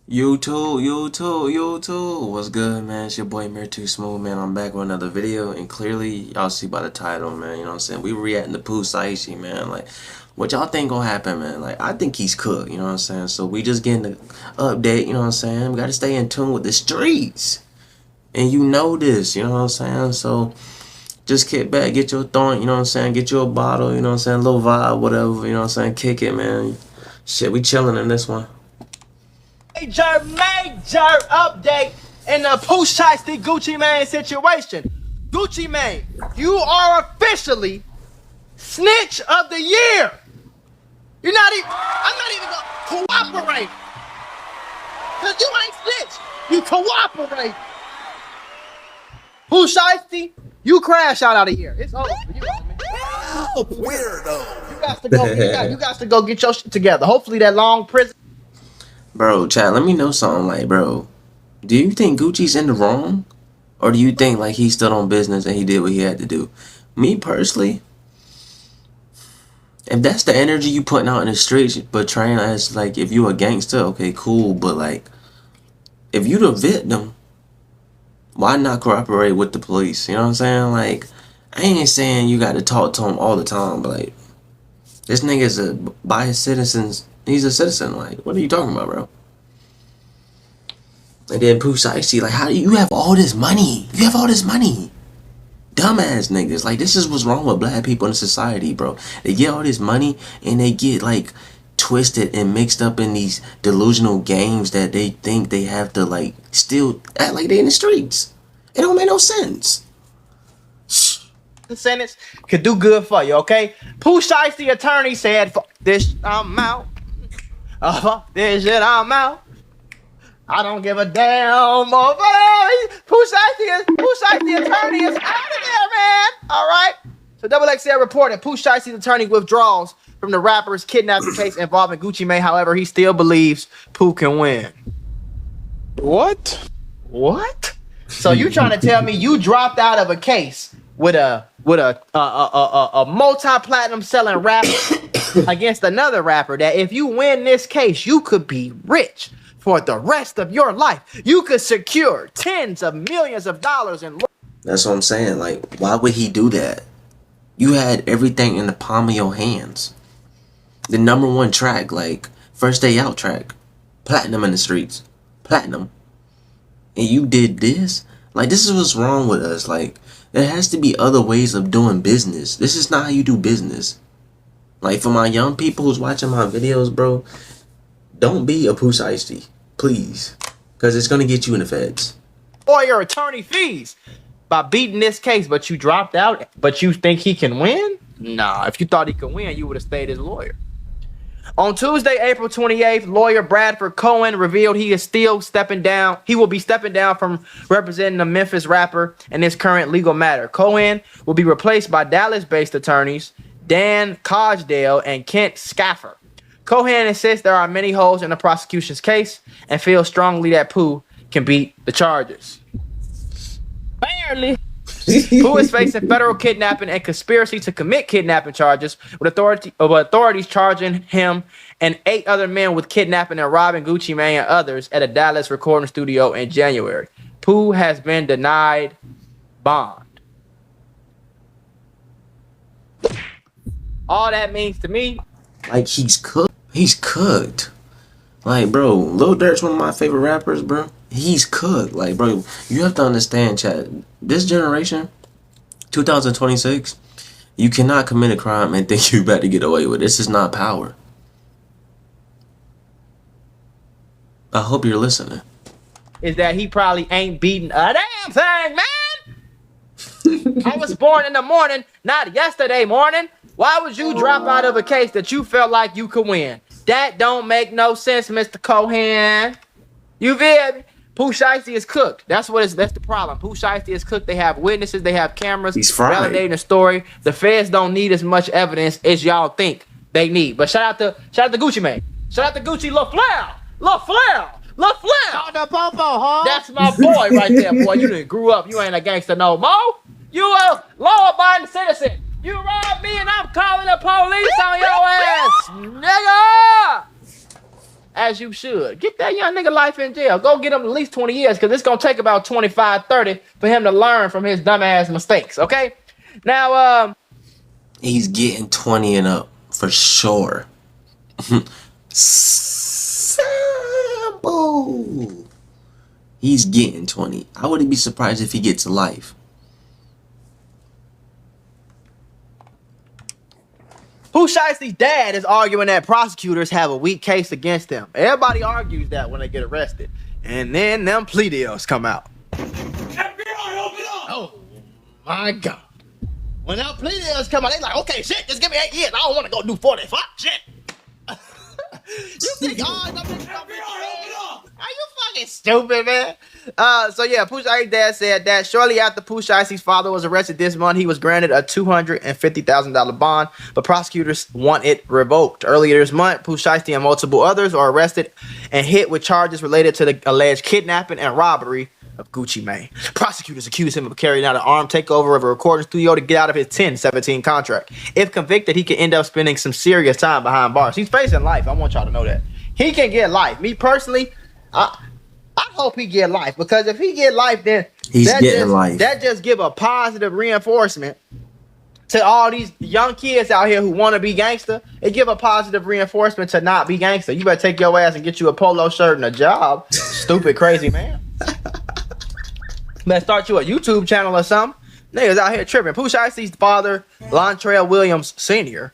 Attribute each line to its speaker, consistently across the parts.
Speaker 1: YouTube. What's good, man? It's your boy Mir Too Smooth, man. I'm back with another video, and clearly, y'all see by the title, man. You know what I'm saying? We reacting to Pooh Shiesty, man. Like, what y'all think gonna happen, man? Like, I think he's cooked, you know what I'm saying? So we just getting the update, you know what I'm saying? We gotta stay in tune with the streets, and you know this, you know what I'm saying? So just kick back, get your thorn, you know what I'm saying? Get you a bottle, you know what I'm saying? A little vibe, whatever, you know what I'm saying? Kick it, man. Shit, we chilling in this one.
Speaker 2: Major update in the Pooh Shiesty Gucci Mane situation. Gucci Mane, you are officially snitch of the year. You're not even, I'm not even gonna cooperate. Cause you ain't snitch, you cooperate. Pooh Shiesty, you crash out of here. It's over. You
Speaker 3: Weirdo.
Speaker 2: You got to go get your shit together. Hopefully that long prison.
Speaker 1: Bro, chat, let me know something. Like, bro, do you think Gucci's in the wrong? Or do you think, like, he stood on business and he did what he had to do? Me, personally, if that's the energy you putting out in the streets, portraying as, like, if you a gangster, okay, cool. But, like, if you the victim, why not cooperate with the police? You know what I'm saying? Like, I ain't saying you got to talk to him all the time, but, like, this nigga's by his citizens. He's a citizen. Like, what are you talking about, bro? And then Pooh Shiesty, like, how do you have all this money? You have all this money. Dumbass niggas. Like, this is what's wrong with black people in society, bro. They get all this money and they get, like, twisted and mixed up in these delusional games that they think they have to, like, still act like they in the streets. It don't make no sense.
Speaker 2: Sentence could do good for you, okay? Pooh Shiesty attorney said, "Fuck this, I'm out. This shit, I'm out. I don't give a damn." Pooh Shiesty attorney is out of there, man. All right. So XXL reported Pooh Shiesty's attorney withdraws from the rapper's kidnapping case involving Gucci Mane. However, he still believes Pooh can win.
Speaker 3: What?
Speaker 2: So you trying to tell me you dropped out of a case with a multi-platinum selling rapper against another rapper that if you win this case, you could be rich for the rest of your life. You could secure tens of millions of dollars in.
Speaker 1: That's what I'm saying. Like, why would he do that? You had everything in the palm of your hands. The #1 track, like, first day out track. Platinum in the streets. Platinum. And you did this? Like, this is what's wrong with us. Like, there has to be other ways of doing business. This is not how you do business. Like, for my young people who's watching my videos, bro, don't be a Pooh Shiesty, please. Because it's going to get you in the feds.
Speaker 2: Or your attorney fees by beating this case, but you dropped out, but you think he can win? Nah, if you thought he could win, you would have stayed his lawyer. On Tuesday, April 28th, lawyer Bradford Cohen revealed he is still stepping down. He will be stepping down from representing the Memphis rapper in this current legal matter. Cohen will be replaced by Dallas-based attorneys Dan Cogdale and Kent Scaffer. Cohen insists there are many holes in the prosecution's case and feels strongly that Pooh can beat the charges. Barely. Pooh is facing federal kidnapping and conspiracy to commit kidnapping charges, with authorities charging him and 8 other men with kidnapping and robbing Gucci Mane and others at a Dallas recording studio in January. Pooh has been denied bond. All that means to me,
Speaker 1: like, he's cooked. He's cooked. Like, bro, Lil Durk's one of my favorite rappers, bro. He's cooked. Like, bro, you have to understand, chat. This generation, 2026, you cannot commit a crime and think you're about to get away with it. This is not power. I hope you're listening.
Speaker 2: Is that he probably ain't beating a damn thing, man. I was born in the morning, not yesterday morning. Why would you drop out of a case that you felt like you could win? That don't make no sense, Mr. Cohen. You feel me? Pooh Shiesty is cooked. That's the problem. Pooh Shiesty is cooked. They have witnesses. They have cameras.
Speaker 1: He's fried.
Speaker 2: Validating the story. The feds don't need as much evidence as y'all think they need. But shout out to Gucci Mane. Shout out to Gucci Lil Flair.
Speaker 3: Call the popo, huh?
Speaker 2: That's my boy right there, boy. You done grew up. You ain't a gangster no more. You a law-abiding citizen. You robbed me and I'm calling the police on your ass, nigga. as you should. Get that young nigga life in jail. Go get him at least 20 years because it's going to take about 25, 30 for him to learn from his dumbass mistakes, okay? Now,
Speaker 1: he's getting 20 and up for sure. Sample. He's getting 20. I wouldn't be surprised if he gets life.
Speaker 2: Pooh Shiesty's dad is arguing that prosecutors have a weak case against him. Everybody argues that when they get arrested. And then them plea deals come out. FBI, open up! Oh, my God. When them plea deals come out, they like, okay, shit, just give me 8 years. I don't want to go do 45. Shit. You think, oh, no, are you fucking stupid, man? So yeah, Pooh Shiesty's dad said that shortly after Pooh Shiesty's father was arrested this month, he was granted a $250,000 bond, but prosecutors want it revoked. Earlier this month, Pooh Shiesty and multiple others are arrested and hit with charges related to the alleged kidnapping and robbery of Gucci Mane. Prosecutors accuse him of carrying out an armed takeover of a recording studio to get out of his 10-17 contract. If convicted, he could end up spending some serious time behind bars. He's facing life. I want y'all to know that. He can get life. Me personally, I hope he get life, because if he get life, then
Speaker 1: life.
Speaker 2: That just give a positive reinforcement to all these young kids out here who want to be gangster. It give a positive reinforcement to not be gangster. You better take your ass and get you a polo shirt and a job. Stupid, crazy man. Let's start you a YouTube channel or something. Niggas out here tripping. Pooh Shiesty's father, Lontrell Williams Sr.,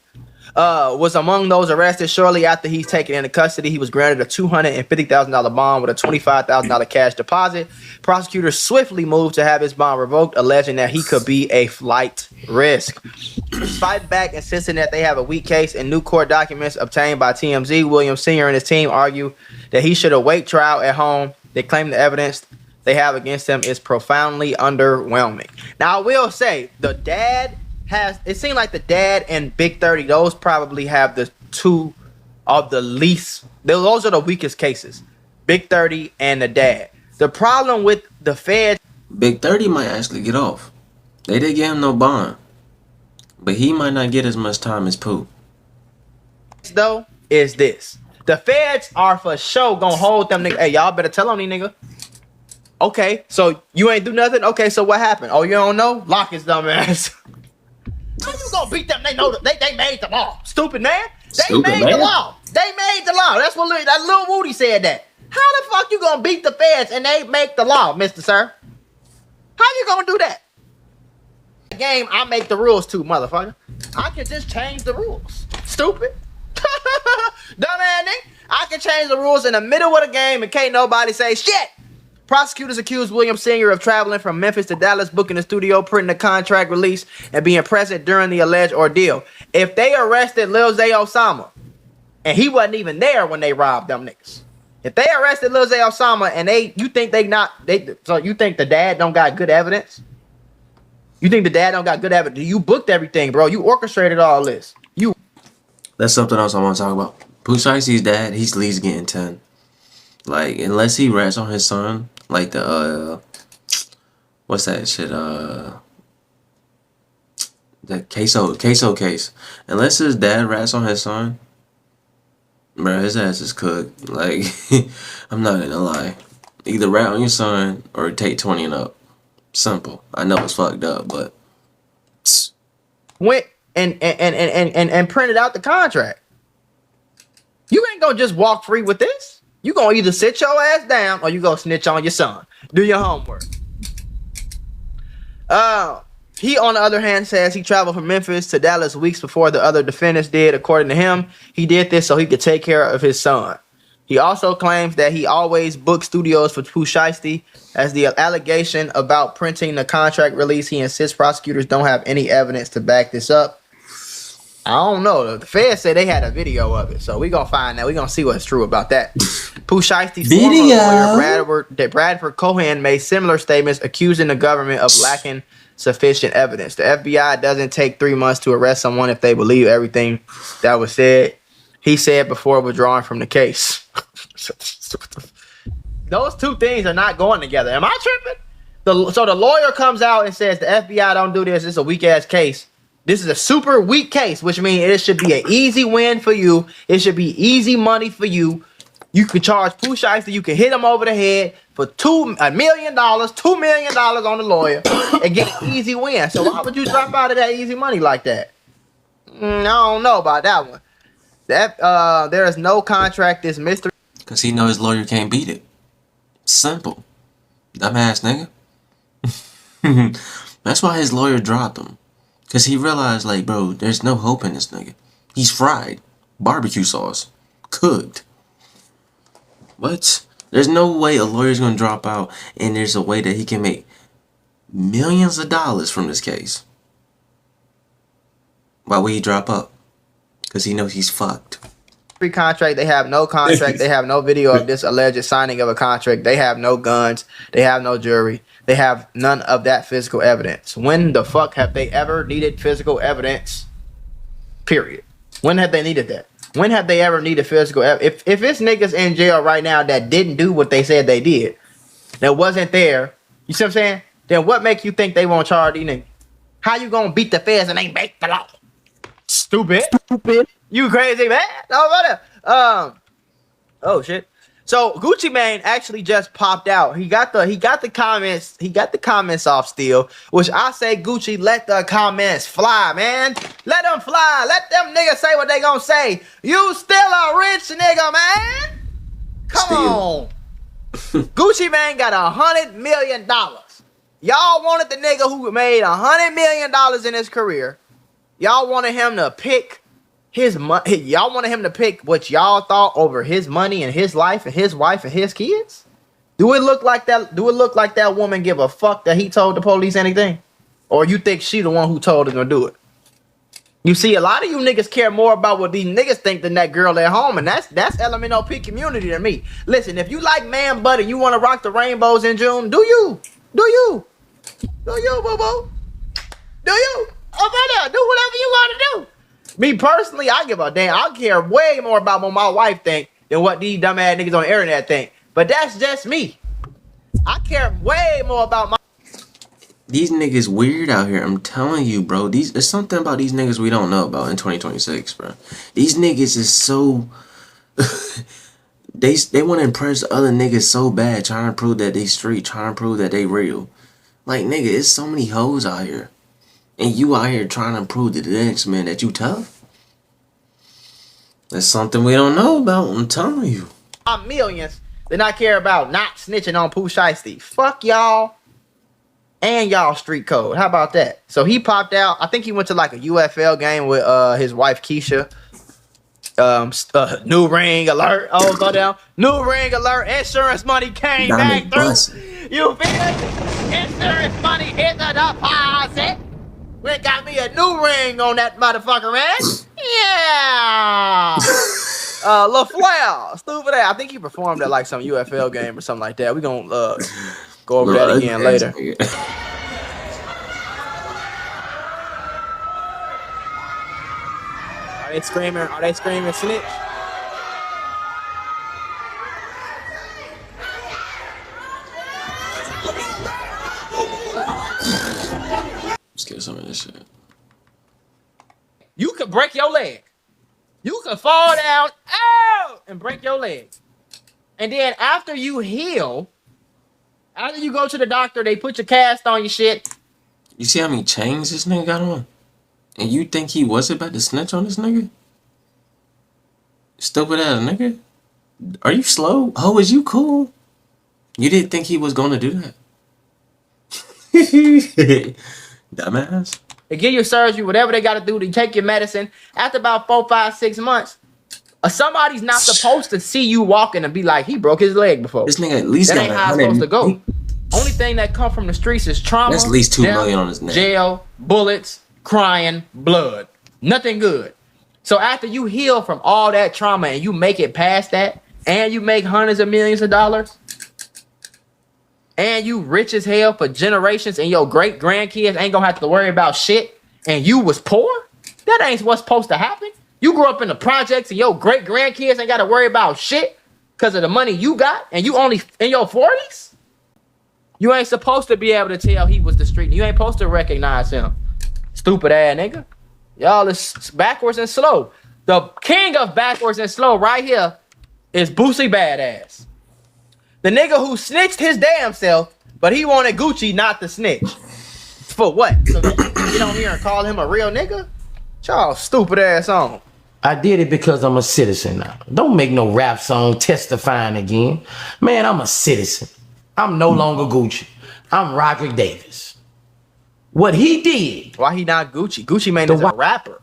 Speaker 2: was among those arrested. Shortly after he's taken into custody, he was granted a $250,000 bond with a $25,000 cash deposit. Prosecutors swiftly moved to have his bond revoked, alleging that he could be a flight risk. Fighting back, insisting that they have a weak case. In new court documents obtained by TMZ, Williams Sr. and his team argue that he should await trial at home. They claim the evidence they have against him is profoundly underwhelming. Now, I will say, the dad has, it seemed like the dad and Big 30, those probably have the two of the least, those are the weakest cases. Big 30 and the dad. The problem with the Fed,
Speaker 1: Big 30 might actually get off. They didn't give him no bond, but he might not get as much time as Pooh.
Speaker 2: Though, is this. The feds are for sure gonna hold them niggas. Hey, y'all better tell on these niggas. Okay, so you ain't do nothing? Okay, so what happened? Oh, you don't know? Lock his dumb ass. How you gonna beat them? They know that they made the law. Stupid man. They made the law. They made the law. That's what that little Woody said that. How the fuck you gonna beat the feds and they make the law, Mr. Sir? How you gonna do that? The game, I make the rules too, motherfucker. I can just change the rules. Stupid. Dumb ass nigga. I can change the rules in the middle of the game and can't nobody say shit. Prosecutors accused Williams Sr. of traveling from Memphis to Dallas, booking a studio, printing a contract release, and being present during the alleged ordeal. If they arrested Lil Zay Osama, and he wasn't even there when they robbed them niggas. If they arrested Lil Zay Osama and you think so you think the dad don't got good evidence? You think the dad don't got good evidence? You booked everything, bro. You orchestrated all this.
Speaker 1: That's something else I want to talk about. Pooh Shiesty's dad, he's at least getting 10. Like, unless he rats on his son, like the what's that shit? The queso case. Unless his dad rats on his son, bro, his ass is cooked. Like, I'm not gonna lie. Either rat on your son or take 20 and up. Simple. I know it's fucked up, but
Speaker 2: went and printed out the contract. You ain't gonna just walk free with this. You gonna either sit your ass down or you gonna snitch on your son. Do your homework. He, on the other hand, says he traveled from Memphis to Dallas weeks before the other defendants did. According to him, he did this so he could take care of his son. He also claims that he always booked studios for Pooh Shiesty. As the allegation about printing the contract release, he insists prosecutors don't have any evidence to back this up. I don't know. The feds say they had a video of it, so we're going to find that. We're going to see what's true about that. Pooh Shiesty's former lawyer, Bradford Cohen, made similar statements accusing the government of lacking sufficient evidence. The FBI doesn't take 3 months to arrest someone if they believe everything that was said. He said before withdrawing from the case. Those two things are not going together. Am I tripping? So the lawyer comes out and says the FBI don't do this. It's a weak-ass case. This is a super weak case, which means it should be an easy win for you. It should be easy money for you. You could charge Pooh Shiesty, you could hit him over the head for $2 million on the lawyer and get an easy win. So why would you drop out of that easy money like that? I don't know about that one. That there is no contract, this mystery.
Speaker 1: Cause he know his lawyer can't beat it. Simple. Dumbass nigga. That's why his lawyer dropped him. Cause he realized, like, bro, there's no hope in this nigga. He's fried. Barbecue sauce. Cooked. What? There's no way a lawyer's gonna drop out and there's a way that he can make millions of dollars from this case. Why would he drop out? Because he knows he's fucked.
Speaker 2: Contract, they have no contract, they have no video of this alleged signing of a contract, they have no guns, they have no jury, they have none of that physical evidence. When the fuck have they ever needed physical evidence? Period. When have they needed that? When have they ever needed physical evidence? If it's niggas in jail right now that didn't do what they said they did, that wasn't there, you see what I'm saying? Then what makes you think they won't charge these niggas? How you gonna beat the feds and they make the law? Stupid. You crazy, man. Oh shit. So Gucci Mane actually just popped out. He got the comments off still, which I say Gucci, let the comments fly, man. Let them fly. Let them niggas say what they gonna say. You still a rich nigga, man. Come on. Gucci Mane got $100 million. Y'all wanted the nigga who made $100 million in his career. Y'all wanted him to pick his money. Y'all wanted him to pick what y'all thought over his money and his life and his wife and his kids. Do it look like that? Do it look like that woman give a fuck that he told the police anything? Or you think she the one who told him to do it? You see, a lot of you niggas care more about what these niggas think than that girl at home, and that's LMNOP community to me. Listen, if you like man butter, you want to rock the rainbows in June, do you, boo boo? Do you? Oh, brother, do whatever you want to do. Me personally, I give a damn. I care way more about what my wife think than what these dumbass niggas on the internet think. But that's just me. I care way more about my...
Speaker 1: These niggas weird out here. I'm telling you, bro. There's something about these niggas we don't know about in 2026, bro. These niggas is so... they want to impress other niggas so bad, trying to prove that they street, trying to prove that they real. Like, nigga, it's so many hoes out here. And you out here trying to prove to the next man that you tough. That's something we don't know about, I'm telling you.
Speaker 2: Millions that I care about not snitching on Pooh Shiesty. Fuck y'all and y'all street code. How about that? So he popped out. I think he went to like a UFL game with his wife Keisha. New ring alert. Oh, go down. New ring alert. Insurance money came back through. You feel it? Insurance money hit the deposit. We got me a new ring on that motherfucker, man. Yeah. LaFleur, stupid ass. I think he performed at like some UFL game or something like that. We gonna go over that again later. Are they screaming? Are they screaming snitch?
Speaker 1: Let's get some of this shit.
Speaker 2: You could break your leg. You could fall down, ow, and break your leg. And then after you heal, after you go to the doctor, they put your cast on your shit.
Speaker 1: You see how many chains this nigga got on? And you think he was about to snitch on this nigga? Stupid ass nigga. Are you slow? Oh, is you cool? You didn't think he was gonna do that? Dumbass.
Speaker 2: They give you surgery, whatever they gotta do to take your medicine. After about 4, 5, 6 months, somebody's not supposed to see you walking and be like, he broke his leg before.
Speaker 1: This nigga at least
Speaker 2: that
Speaker 1: got
Speaker 2: ain't how it's supposed to go. Only thing that come from the streets is trauma.
Speaker 1: That's at least $2 million on his neck.
Speaker 2: Jail, bullets, crying, blood. Nothing good. So after you heal from all that trauma and you make it past that, and you make hundreds of millions of dollars, and you rich as hell for generations, and your great grandkids ain't gonna have to worry about shit, and you was poor, that ain't what's supposed to happen. You grew up in the projects and your great grandkids ain't gotta worry about shit because of the money you got, and you only in your 40s. You ain't supposed to be able to tell he was the street. You ain't supposed to recognize him. Stupid ass nigga. Y'all is backwards and slow. The king of backwards and slow right here is Boosie Badass. The nigga who snitched his damn self, but he wanted Gucci not to snitch. For what? So that you can get on here and call him a real nigga? Y'all stupid ass on.
Speaker 4: I did it because I'm a citizen now. Don't make no rap song testifying again. Man, I'm a citizen. I'm no longer Gucci. I'm Roderick Davis. What he did.
Speaker 2: Why he not Gucci? Gucci Mane is a rapper.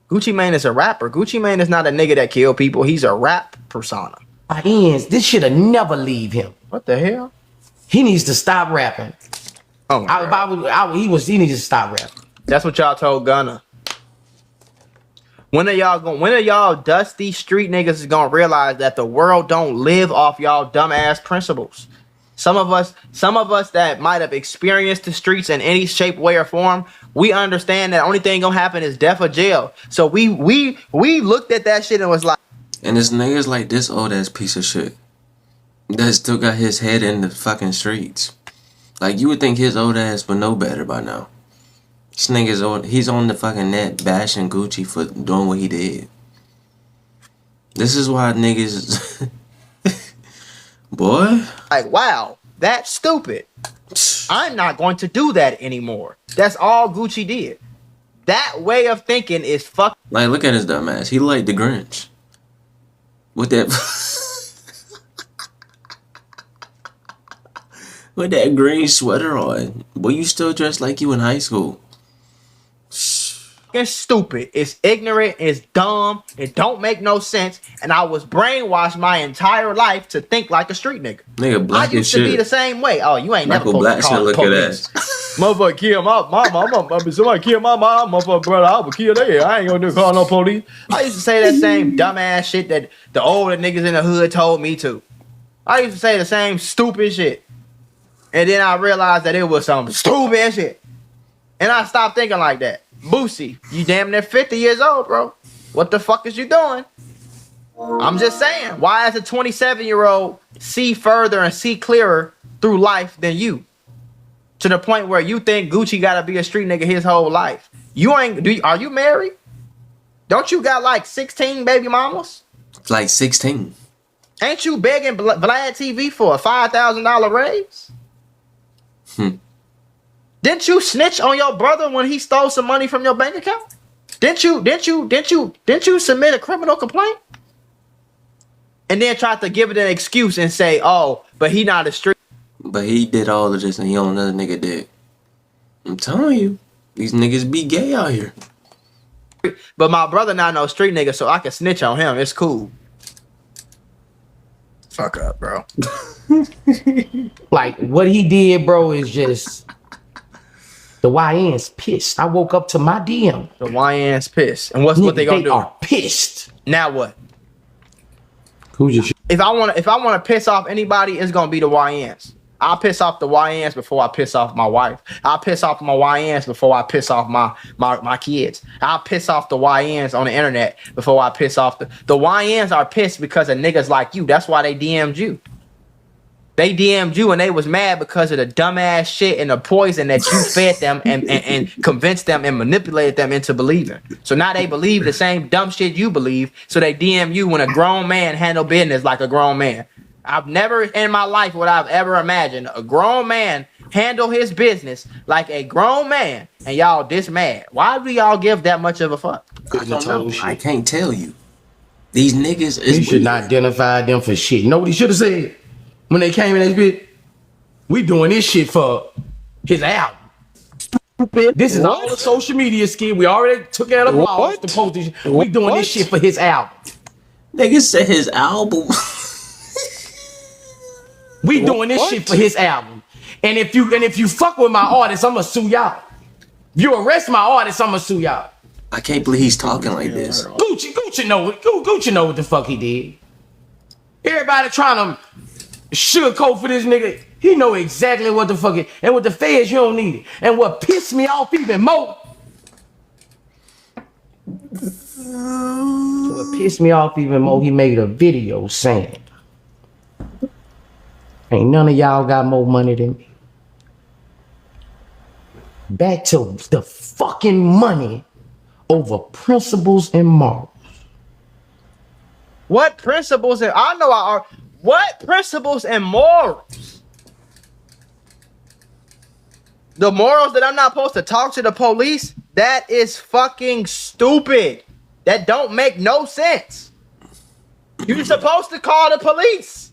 Speaker 2: Gucci Mane is a rapper. Gucci Mane is not a nigga that kill people. He's a rap persona.
Speaker 4: My ends, this shit'll never leave him.
Speaker 2: What the hell?
Speaker 4: He needs to stop rapping.
Speaker 2: Oh,
Speaker 4: he needs to stop rapping.
Speaker 2: That's what y'all told Gunna. When are y'all dusty street niggas is gonna realize that the world don't live off y'all dumbass principles? Some of us that might have experienced the streets in any shape, way, or form, we understand that only thing gonna happen is death or jail. So we looked at that shit and was like,
Speaker 1: and it's niggas like this old ass piece of shit that still got his head in the fucking streets. Like, you would think his old ass would know better by now. This nigga's old. He's on the fucking net bashing Gucci for doing what he did. This is why niggas, boy.
Speaker 2: like, wow, that's stupid. I'm not going to do that anymore. That's all Gucci did. That way of thinking is fuck.
Speaker 1: Like, look at his dumb ass. He like the Grinch. With that with that green sweater on. Boy, you still dressed like you in high school.
Speaker 2: It's stupid. It's ignorant. It's dumb. It don't make no sense. And I was brainwashed my entire life to think like a street nigga.
Speaker 1: Nigga, black
Speaker 2: I used to be the same way. Oh, you ain't
Speaker 1: Michael
Speaker 2: never
Speaker 1: Black
Speaker 2: supposed to
Speaker 1: should
Speaker 2: call
Speaker 1: look
Speaker 2: the
Speaker 1: at
Speaker 2: police.
Speaker 1: that.
Speaker 2: Motherfucker kill my mama. Somebody kill my mom. Motherfucker brother, I would kill that. I ain't gonna call no police. I used to say that same dumbass shit that the older niggas in the hood told me to. I used to say the same stupid shit. And then I realized that it was some stupid shit. And I stopped thinking like that. Boosie, you damn near 50 years old, bro. What the fuck is you doing? I'm just saying, why as a 27-year-old see further and see clearer through life than you? To the point where you think Gucci gotta be a street nigga his whole life. Are you married? Don't you got like 16 baby mamas?
Speaker 1: Like 16.
Speaker 2: Ain't you begging Vlad TV for a $5,000 raise? Didn't you snitch on your brother when he stole some money from your bank account? Didn't you submit a criminal complaint? And then try to give it an excuse and say, oh, but he not a street.
Speaker 1: But he did all of this and he on another nigga dick. I'm telling you, these niggas be gay out here.
Speaker 2: But my brother not no street nigga, so I can snitch on him. It's cool. Fuck up, bro.
Speaker 4: Like, what he did, bro, is just... The YN's pissed. I woke up to my DM.
Speaker 2: The YN's pissed. And what they gonna do?
Speaker 4: They are pissed.
Speaker 2: Now what?
Speaker 4: Who just...
Speaker 2: If I wanna piss off anybody, it's gonna be the YNs. I'll piss off the YNs before I piss off my wife. I'll piss off my YNs before I piss off my kids. I'll piss off the YNs on the internet before I piss off the YNs are pissed because of niggas like you. That's why they DM'd you. They DM'd you and they was mad because of the dumbass shit and the poison that you fed them and convinced them and manipulated them into believing. So now they believe the same dumb shit you believe. So they DM you when a grown man handle business like a grown man. I've never in my life would I've ever imagined a grown man handle his business like a grown man and y'all this mad. Why do y'all give that much of a fuck?
Speaker 1: I don't know. I can't tell you. These niggas is...
Speaker 4: You should not identify them for shit. You know what he should have said? When they came in this bitch, we doing this shit for his album. Stupid. This is all the social media skit. We already took out of laws to post this. We doing this shit for his album.
Speaker 1: Niggas said his album.
Speaker 4: We doing this shit for his album. And if you fuck with my artist, I'ma sue y'all. If you arrest my artist, I'ma sue y'all.
Speaker 1: I can't believe he's talking like this.
Speaker 4: Gucci know what the fuck he did. Everybody trying to sugarcoat for this nigga. He know exactly what the fuck it. And with the feds, you don't need it. And what pissed me off even more. He made a video saying, ain't none of y'all got more money than me. Back to the fucking money over principles and morals.
Speaker 2: What principles and I know I are what principles and morals? The morals that I'm not supposed to talk to the police, that is fucking stupid. That don't make no sense. You're supposed to call the police.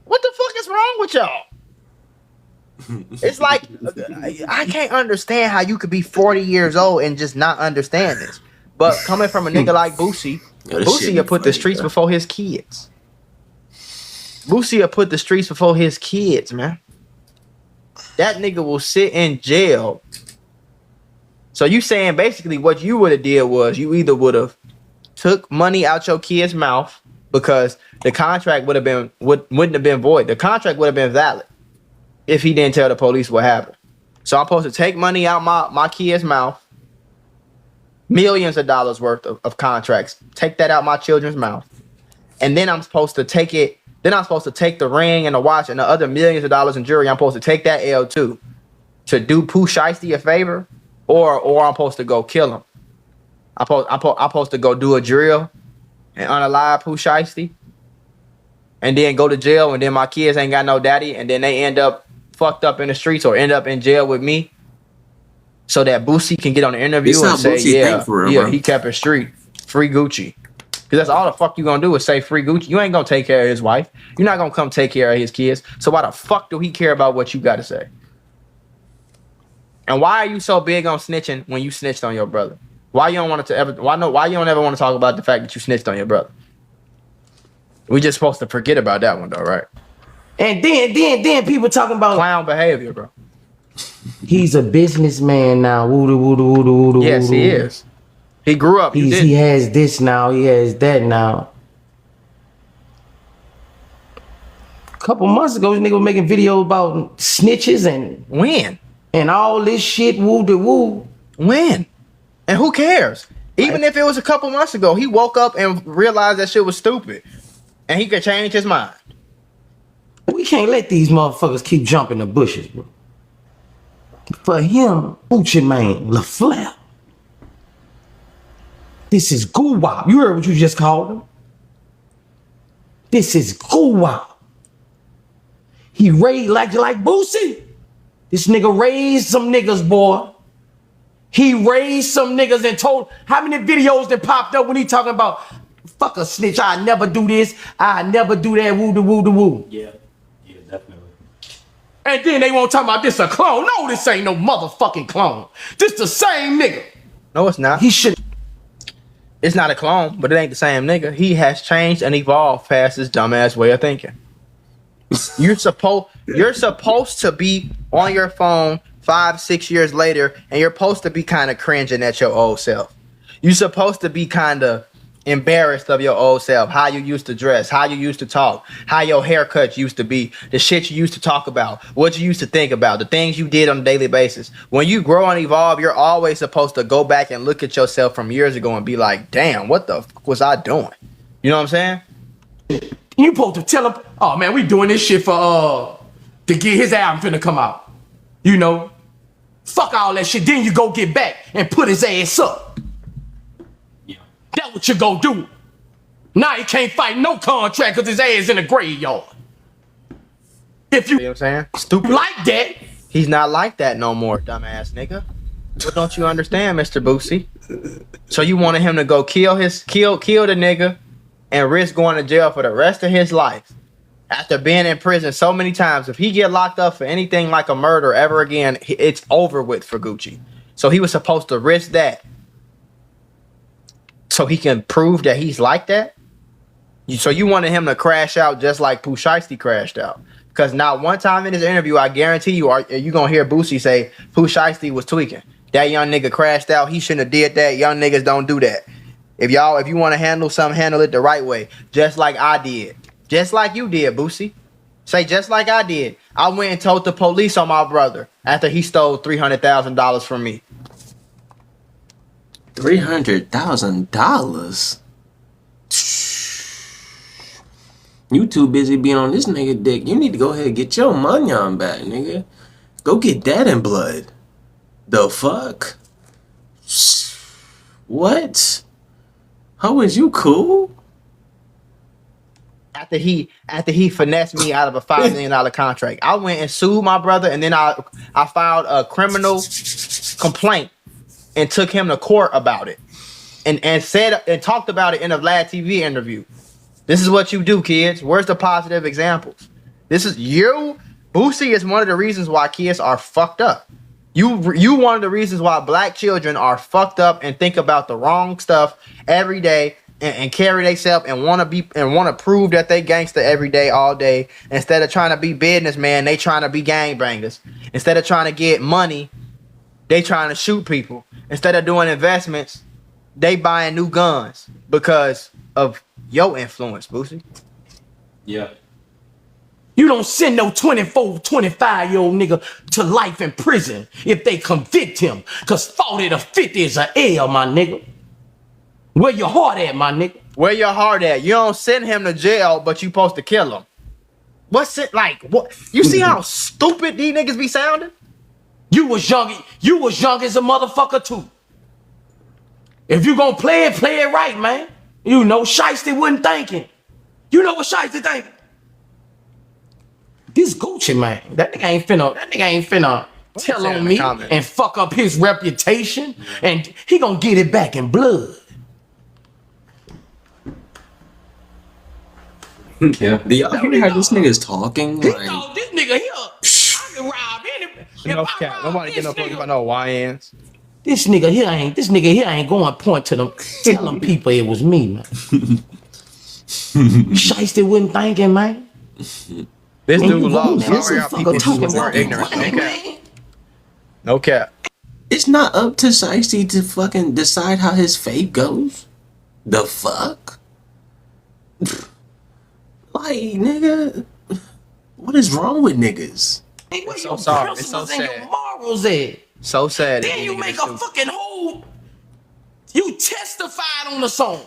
Speaker 2: What the fuck is wrong with y'all? It's like I can't understand how you could be 40 years old and just not understand this. But coming from a nigga like Boosie, Boosie will put the streets before his kids. Boosie will put the streets before his kids, man. That nigga will sit in jail. So you saying basically what you would have did was you either would have took money out your kid's mouth because the contract wouldn't have been void. The contract would have been valid if he didn't tell the police what happened. So I'm supposed to take money out my kid's mouth, millions of dollars worth of contracts, take that out my children's mouth, and then I'm supposed to take it. Then I'm supposed to take the ring and the watch and the other millions of dollars in jewelry. I'm supposed to take that L too to do Pooh Shiesty a favor, or I'm supposed to go kill him. I'm supposed to go do a drill and unalive Pooh Shiesty, and then go to jail, and then my kids ain't got no daddy, and then they end up fucked up in the streets or end up in jail with me, so that Boosie can get on the interview and say, he kept it street, free Gucci. Because that's all the fuck you gonna do is say free Gucci. You ain't gonna take care of his wife. You're not gonna come take care of his kids. So why the fuck do he care about what you gotta say? And why are you so big on snitching when you snitched on your brother? Why you don't want to ever? Why you don't ever want to talk about the fact that you snitched on your brother? We just supposed to forget about that one though, right?
Speaker 4: And then people talking about
Speaker 2: clown behavior, bro.
Speaker 4: He's a businessman now. Woo.
Speaker 2: Yes, he is. He grew up.
Speaker 4: He has this now. He has that now. A couple months ago, this nigga was making videos about snitches and
Speaker 2: when
Speaker 4: and all this shit. Woo.
Speaker 2: When? And who cares? Even if it was a couple months ago, he woke up and realized that shit was stupid, and he could change his mind.
Speaker 4: We can't let these motherfuckers keep jumping the bushes, bro. For him, Gucci Mane, LaFleur. This is goo-wop. You heard what you just called him? This is goo-wop. He raised like Boosie. This nigga raised some niggas, boy. He raised some niggas and told how many videos that popped up when he talking about fuck a snitch, I never do this, I never do that, woo.
Speaker 5: Yeah, definitely.
Speaker 4: And then they won't talk about this a clone. No, this ain't no motherfucking clone. This the same nigga.
Speaker 2: No, it's not.
Speaker 4: He should.
Speaker 2: It's not a clone, but it ain't the same nigga. He has changed and evolved past his dumbass way of thinking. You're supposed to be on your phone 5-6 years later, and you're supposed to be kind of cringing at your old self. You're supposed to be kind of embarrassed of your old self, how you used to dress, how you used to talk, how your haircuts used to be, the shit you used to talk about, what you used to think about, the things you did on a daily basis. When you grow and evolve, you're always supposed to go back and look at yourself from years ago and be like, damn, what the fuck was I doing? You know what I'm saying?
Speaker 4: You supposed to tell him, oh man, we doing this shit for to get his album finna come out. You know? Fuck all that shit. Then you go get back and put his ass up.
Speaker 5: Yeah.
Speaker 4: That's what you go do. Now he can't fight no contract because his ass in the graveyard. If you
Speaker 2: know what I'm saying? Stupid
Speaker 4: like that.
Speaker 2: He's not like that no more, dumbass nigga. What don't you understand, Mr. Boosie? So you wanted him to go kill the nigga and risk going to jail for the rest of his life after being in prison so many times. If he get locked up for anything like a murder ever again, it's over with for Gucci. So he was supposed to risk that so he can prove that he's like that. So you wanted him to crash out just like Pooh Shiesty crashed out. Because not one time in his interview, I guarantee you, you're going to hear Boosie say Pooh Shiesty was tweaking. That young nigga crashed out. He shouldn't have did that. Young niggas don't do that. If you want to handle something, handle it the right way. Just like I did. Just like you did, Boosie. Say just like I did. I went and told the police on my brother after he stole $300,000 from me.
Speaker 1: $300,000? You too busy being on this nigga dick. You need to go ahead and get your money on back, nigga. Go get that in blood. The fuck? What? How is you cool?
Speaker 2: after he finessed me out of a $5 million contract. I went and sued my brother, and then I filed a criminal complaint and took him to court about it, and said and talked about it in a Vlad TV interview. This is what you do, kids. Where's the positive examples? This is you. Boosie is one of the reasons why kids are fucked up. You one of the reasons why black children are fucked up and think about the wrong stuff every day and carry themselves and want to prove that they gangster every day, all day. Instead of trying to be businessman, they trying to be gangbangers. Instead of trying to get money, they trying to shoot people. Instead of doing investments, they buying new guns because of your influence, Boosie.
Speaker 5: Yeah.
Speaker 4: You don't send no 24, 25-year-old nigga to life in prison if they convict him. Cause 40 to 50 is a L, my nigga. Where your heart at, my nigga?
Speaker 2: Where your heart at? You don't send him to jail, but you supposed to kill him. What's it like? What? You see how stupid these niggas be sounding?
Speaker 4: You was young as a motherfucker too. If you gonna play it right, man. You know Shiesty wasn't thinking. You know what Shiesty thinking? This Gucci, man, that nigga ain't finna tell on me and fuck up his reputation, and he gonna get it back in blood.
Speaker 5: Yeah.
Speaker 1: Do y'all hear how this nigga's talking?
Speaker 4: He
Speaker 1: Like,
Speaker 4: thought this nigga here, I can rob anybody.
Speaker 2: No cap. Nobody get no fuck about no YNs.
Speaker 4: This nigga here ain't going to point to them, tell them people it was me, man. Shiesty wasn't thinking, man.
Speaker 2: This dude lost.
Speaker 1: this
Speaker 2: Sorry,
Speaker 1: is
Speaker 2: our people
Speaker 1: fucking
Speaker 2: who were ignorant. No cap. No cap.
Speaker 1: it's not up to Shiesty to fucking decide how his fate goes. The fuck? Like, nigga, what is wrong with niggas?
Speaker 4: Hey, where
Speaker 2: So
Speaker 4: your
Speaker 2: sorry. It's so
Speaker 4: principles and
Speaker 2: sad.
Speaker 4: your morals at?
Speaker 2: So sad.
Speaker 4: Then you make a fucking whole. You testified on the song.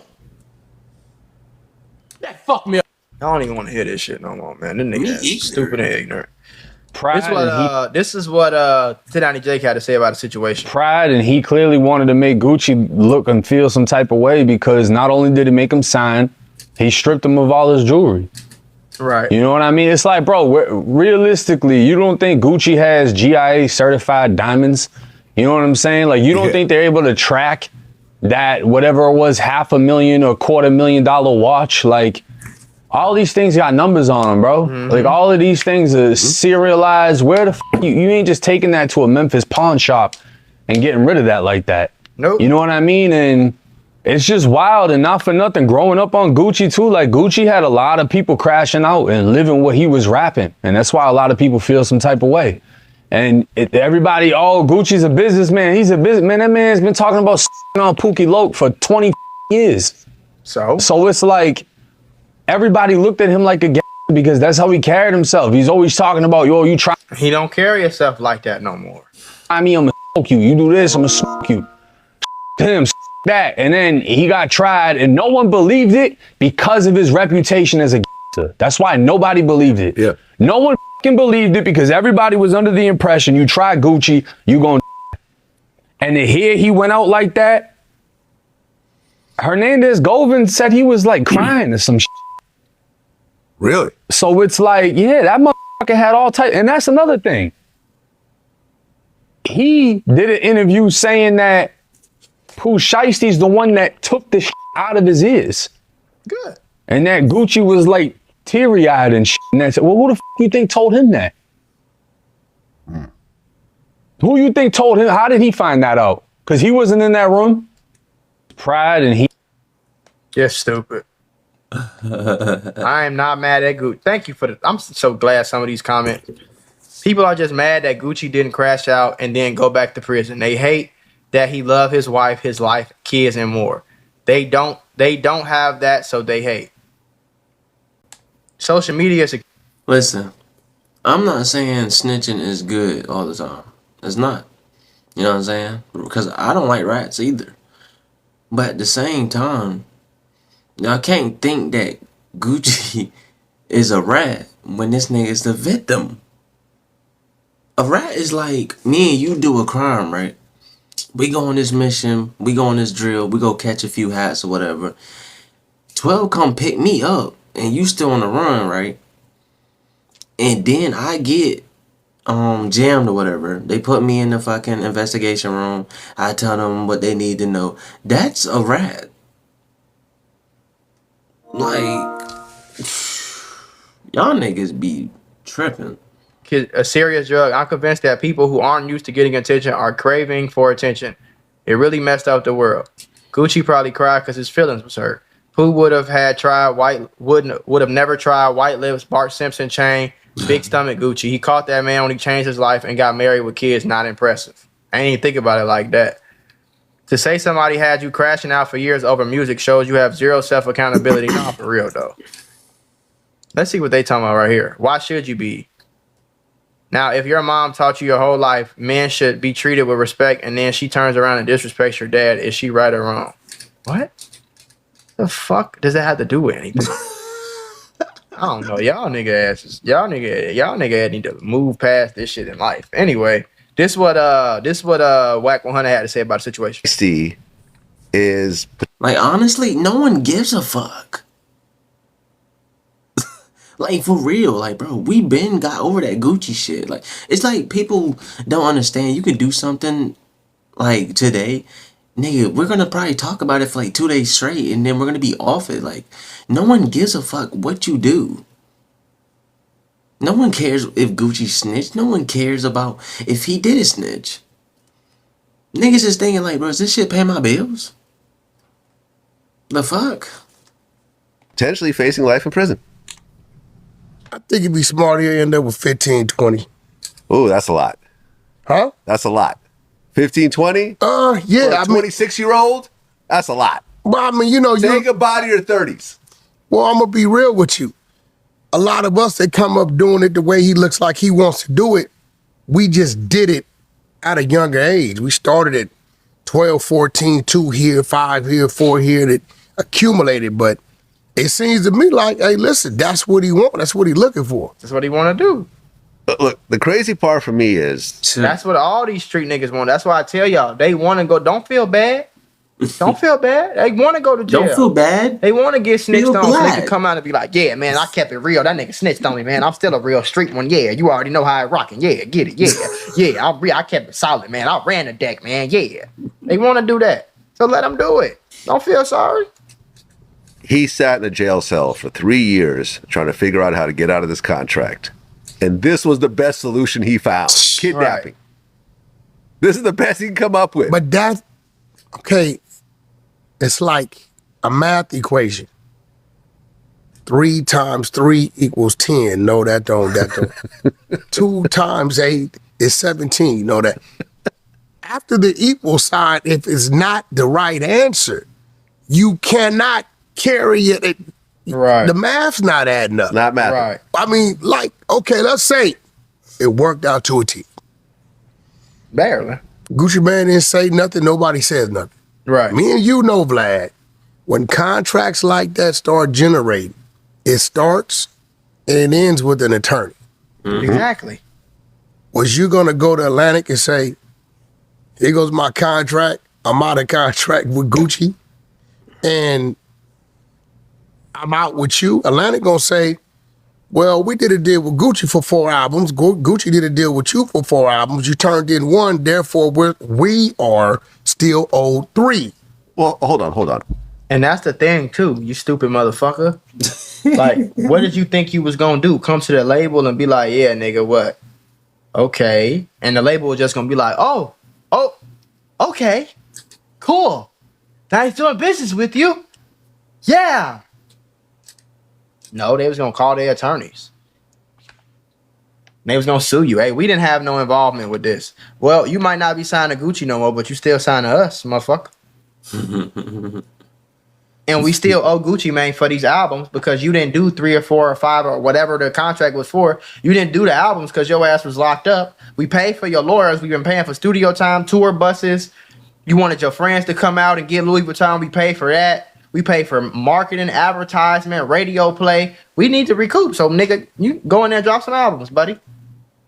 Speaker 4: That fucked me up.
Speaker 2: I don't even want to hear this shit no more, man. This nigga is stupid and ignorant.
Speaker 5: Pride.
Speaker 2: This is what Teddy Jake had to say about the situation.
Speaker 5: Pride, and he clearly wanted to make Gucci look and feel some type of way because not only did he make him sign, he stripped him of all his jewelry.
Speaker 2: Right.
Speaker 5: You know what I mean? It's like, bro, realistically, you don't think Gucci has GIA certified diamonds? You know what I'm saying? Like, you don't think they're able to track that whatever it was, $500,000 or $250,000 watch? Like, all these things got numbers on them, bro. Like, all of these things are serialized. Where the f*** you ain't just taking that to a Memphis pawn shop and getting rid of that like that.
Speaker 2: Nope.
Speaker 5: You know what I mean? And it's just wild, and not for nothing. Growing up on Gucci too, like Gucci had a lot of people crashing out and living what he was rapping. And that's why a lot of people feel some type of way. And everybody, oh, Gucci's a businessman. He's a businessman. That man's been talking about on Pookie Loke for 20 years.
Speaker 2: So
Speaker 5: it's like everybody looked at him like a because that's how he carried himself. He's always talking about, yo, you try
Speaker 2: he don't carry himself like that no more.
Speaker 5: me, I'm gonna smoke you. You do this, I'm gonna smoke you. Him, that. And then he got tried and no one believed it because of his reputation as a gangster. That's why nobody believed it.
Speaker 4: Yeah.
Speaker 5: No one fucking believed it because everybody was under the impression you try Gucci, you gonna and to hear he went out like that. Hernandez Govan said he was like crying or some shit.
Speaker 6: Really?
Speaker 5: So it's like, yeah, that motherfucker had all type, and that's another thing. He did an interview saying that Pooh Shiesty's the one that took the shit out of his ears.
Speaker 2: Good.
Speaker 5: And that Gucci was like teary-eyed and shit. And that said, well, who the f you think told him that? Who you think told him? How did he find that out? Because he wasn't in that room. Pride and he.
Speaker 2: You're stupid. I am not mad at Gucci. Thank you for the. I'm so glad some of these comments. People are just mad that Gucci didn't crash out and then go back to prison. They hate that he loved his wife, his life, kids, and more. They don't have that, so they hate. Social media is a
Speaker 1: Listen, I'm not saying snitching is good all the time. It's not. You know what I'm saying? Because I don't like rats either. But at the same time, I can't think that Gucci is a rat when this nigga is the victim. A rat is like me and you do a crime, right? We go on this mission, we go on this drill, we go catch a few hats or whatever. 12 come pick me up and you still on the run, right? And then I get jammed or whatever. They put me in the fucking investigation room. I tell them what they need to know. That's a rat. Like, y'all niggas be tripping.
Speaker 2: A serious drug. I'm convinced that people who aren't used to getting attention are craving for attention. It really messed up the world. Gucci probably cried because his feelings was hurt. Pooh would have never tried white lips, Bart Simpson chain, big stomach Gucci. He caught that man when he changed his life and got married with kids. Not impressive. I ain't even think about it like that. To say somebody had you crashing out for years over music shows you have zero self accountability. Not for real though. Let's see what they talking about right here. Why should you be? Now, if your mom taught you your whole life men should be treated with respect, and then she turns around and disrespects your dad, is she right or wrong? What the fuck does that have to do with anything? I don't know. Y'all nigga asses. Y'all nigga need to move past this shit in life. Anyway, this what Whack 100 had to say about the situation.
Speaker 6: Shiesty is
Speaker 1: Like, honestly, no one gives a fuck. Like, for real, like, bro, we been got over that Gucci shit. Like, it's like people don't understand. You can do something like today, nigga, we're gonna probably talk about it for like 2 days straight, and then we're gonna be off it. Like, no one gives a fuck what you do. No one cares if Gucci snitched. No one cares about if he did snitch. Niggas is thinking like, bro, is this shit pay my bills? The fuck?
Speaker 6: potentially facing life in prison.
Speaker 7: I think it'd be smart here end up with 15, 20.
Speaker 6: Oh, that's a lot.
Speaker 7: Huh?
Speaker 6: That's a lot. 15, 20?
Speaker 7: Yeah.
Speaker 6: For a 26-year-old? That's a lot.
Speaker 7: But I mean, you know,
Speaker 6: Say goodbye to your 30s.
Speaker 7: Well, I'm going to be real with you. A lot of us that come up doing it the way he looks like he wants to do it, we just did it at a younger age. We started at 12, 14, 2 here, 5 here, 4 here, that accumulated. But it seems to me like, hey, listen, that's what he wants. That's what he's looking for.
Speaker 2: That's what he want to do.
Speaker 6: But look, the crazy part for me is...
Speaker 2: That's what all these street niggas want. That's why I tell y'all, they want to go. Don't feel bad. Don't feel bad. They want to go to jail.
Speaker 1: Don't feel bad.
Speaker 2: They want to get snitched
Speaker 1: Feel
Speaker 2: on so they
Speaker 1: glad.
Speaker 2: can come out and be like, yeah, man, I kept it real. That nigga snitched on me, man. I'm still a real street one. Yeah, you already know how I rockin'. Yeah, get it. Yeah, yeah, I kept it solid, man. I ran the deck, man. Yeah. They want to do that. So let them do it. Don't feel sorry.
Speaker 6: He sat in a jail cell for 3 years trying to figure out how to get out of this contract. And this was the best solution he found. Kidnapping.
Speaker 2: Right.
Speaker 6: This is the best he can come up with.
Speaker 7: But that, okay, it's like a math equation. 3 times 3 equals 10. No, that don't. 2 times 8 is 17. No, that. After the equal sign, if it's not the right answer, you cannot carry it.
Speaker 2: Right.
Speaker 7: The math's not adding up.
Speaker 6: Not matter.
Speaker 2: Right.
Speaker 7: I mean, like, okay, let's say it worked out to a T.
Speaker 2: Barely.
Speaker 7: Gucci Mane didn't say nothing. Nobody says nothing.
Speaker 2: Right.
Speaker 7: Me and you know, Vlad, when contracts like that start generating, it starts and it ends with an attorney.
Speaker 2: Mm-hmm. Exactly.
Speaker 7: Was you going to go to Atlantic and say, here goes my contract, I'm out of contract with Gucci, and I'm out with you? Atlantic going to say, well, we did a deal with Gucci for 4 albums. Gucci did a deal with you for 4 albums. You turned in 1, therefore we are still owed 3.
Speaker 6: Well, hold on.
Speaker 2: And that's the thing, too, you stupid motherfucker. Like, what did you think you was going to do? Come to the label and be like, yeah, nigga, what? Okay. And the label was just going to be like, oh, okay, cool. Nice doing business with you. Yeah. No, they was going to call their attorneys. They was going to sue you. Hey, we didn't have no involvement with this. Well, you might not be signed to Gucci no more, but you still signed to us, motherfucker. And we still owe Gucci Mane for these albums because you didn't do 3 or 4 or 5 or whatever the contract was for. You didn't do the albums because your ass was locked up. We paid for your lawyers. We've been paying for studio time, tour buses. You wanted your friends to come out and get Louis Vuitton. We paid for that. We pay for marketing, advertisement, radio play. We need to recoup. So, nigga, you go in there and drop some albums, buddy.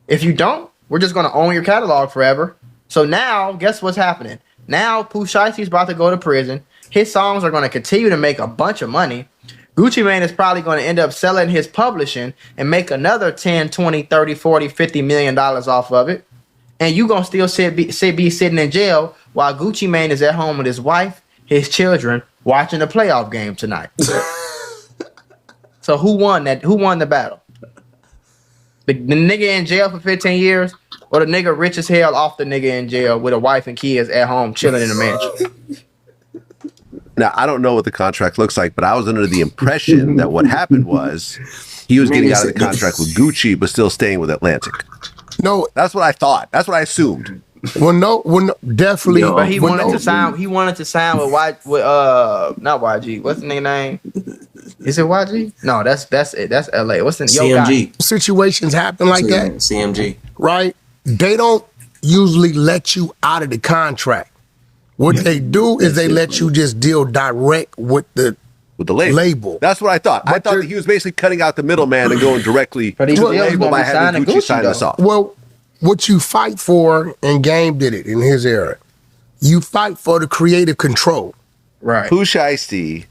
Speaker 2: If you don't, we're just going to own your catalog forever. So now, guess what's happening? Now, Pooh Shiesty's about to go to prison. His songs are going to continue to make a bunch of money. Gucci Mane is probably going to end up selling his publishing and make another 10, 20, 30, 40, 50 million dollars off of it. And you going to still be sitting in jail while Gucci Mane is at home with his wife, his children, watching the playoff game tonight. So who won that? Who won the battle? The nigga in jail for 15 years, or the nigga rich as hell off the nigga in jail with a wife and kids at home chilling in a mansion?
Speaker 6: Now, I don't know what the contract looks like, but I was under the impression that what happened was he was getting out of the contract with Gucci, but still staying with Atlantic.
Speaker 7: No,
Speaker 6: That's what I thought. That's what I assumed.
Speaker 7: well, no, definitely.
Speaker 2: But he
Speaker 7: well,
Speaker 2: wanted
Speaker 7: no.
Speaker 2: to sign. He wanted to sign with not YG. What's the nigga name? Is it YG? No, that's it. That's LA. What's the
Speaker 1: CMG.
Speaker 7: Situations happen like that,
Speaker 1: CMG.
Speaker 7: right? They don't usually let you out of the contract. What they do is they let you just deal direct with the label.
Speaker 6: That's what I thought. I
Speaker 7: But
Speaker 6: thought that he was basically cutting out the middleman and going directly to
Speaker 2: But he
Speaker 6: the
Speaker 2: was
Speaker 6: label
Speaker 2: gonna
Speaker 6: by
Speaker 2: be
Speaker 6: having
Speaker 2: signing
Speaker 6: Gucci
Speaker 2: Gucci,
Speaker 6: sign this
Speaker 2: though.
Speaker 6: off.
Speaker 7: Well, what you fight for, and Game did it in his era, you fight for the creative control.
Speaker 2: Right.
Speaker 6: Pooh Shiesty.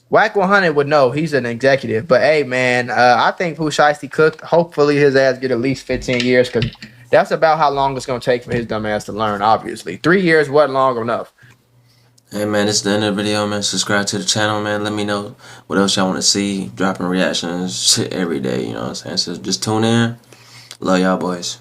Speaker 2: Whack 100 would know. He's an executive. But hey, man, I think Pooh Shiesty cooked. Hopefully his ass get at least 15 years because that's about how long it's going to take for his dumb ass to learn, obviously. 3 years wasn't long enough.
Speaker 1: Hey man, this is the end of the video, man. Subscribe to the channel, man. Let me know what else y'all want to see. Dropping reactions shit every day, you know what I'm saying? So just tune in. Love y'all boys.